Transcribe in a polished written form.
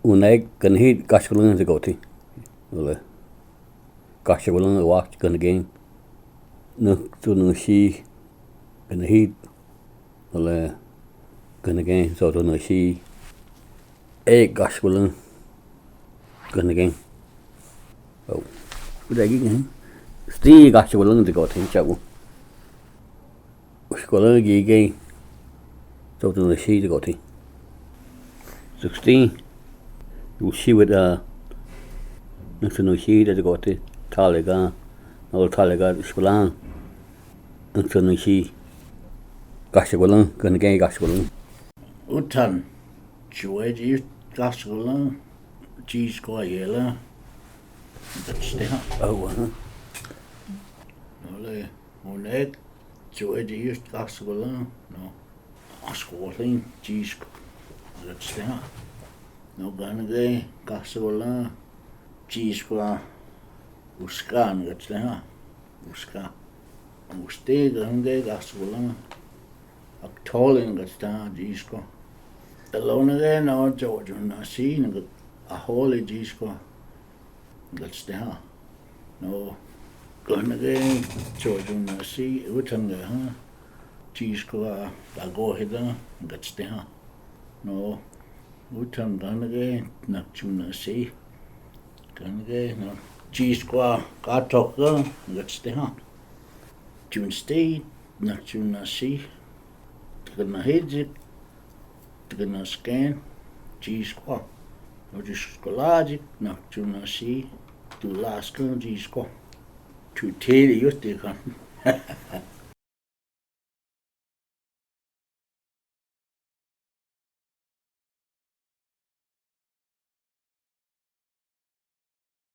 Unai kan hit kaskulan se goti. Ole. Kaskulan wacht kan geen. Nu si kan hit. Ole kan geen so to nu si. Kaskulan kan geen. Oh. Udah gini. Sti kaskulan se goti chau. Kaskulan geen. So to nu si se goti. 16. You see what next no see that go to Talaga no Talaga Skulan next no see Gaskulan kan ge Gaskulan Utan Chueji Gaskulan cheese ko yela that's the oh ole one Chueji Gaskulan no Askolin cheese that's the no ganage Gaskulan cheese ko uskan that's the uska uste ganage Gaskulan Actolin that's the cheese ko alone again no George na seen a holy cheese ko that's the no ganage George na see utanga cheese ko da go hida that's the no utan ganage na chuna see ganage no cheese ko ka toka that's the tune stay na chuna see gonna hit gonna scan cheese ko no just collage na chuna see to last cheese ko to tell you they can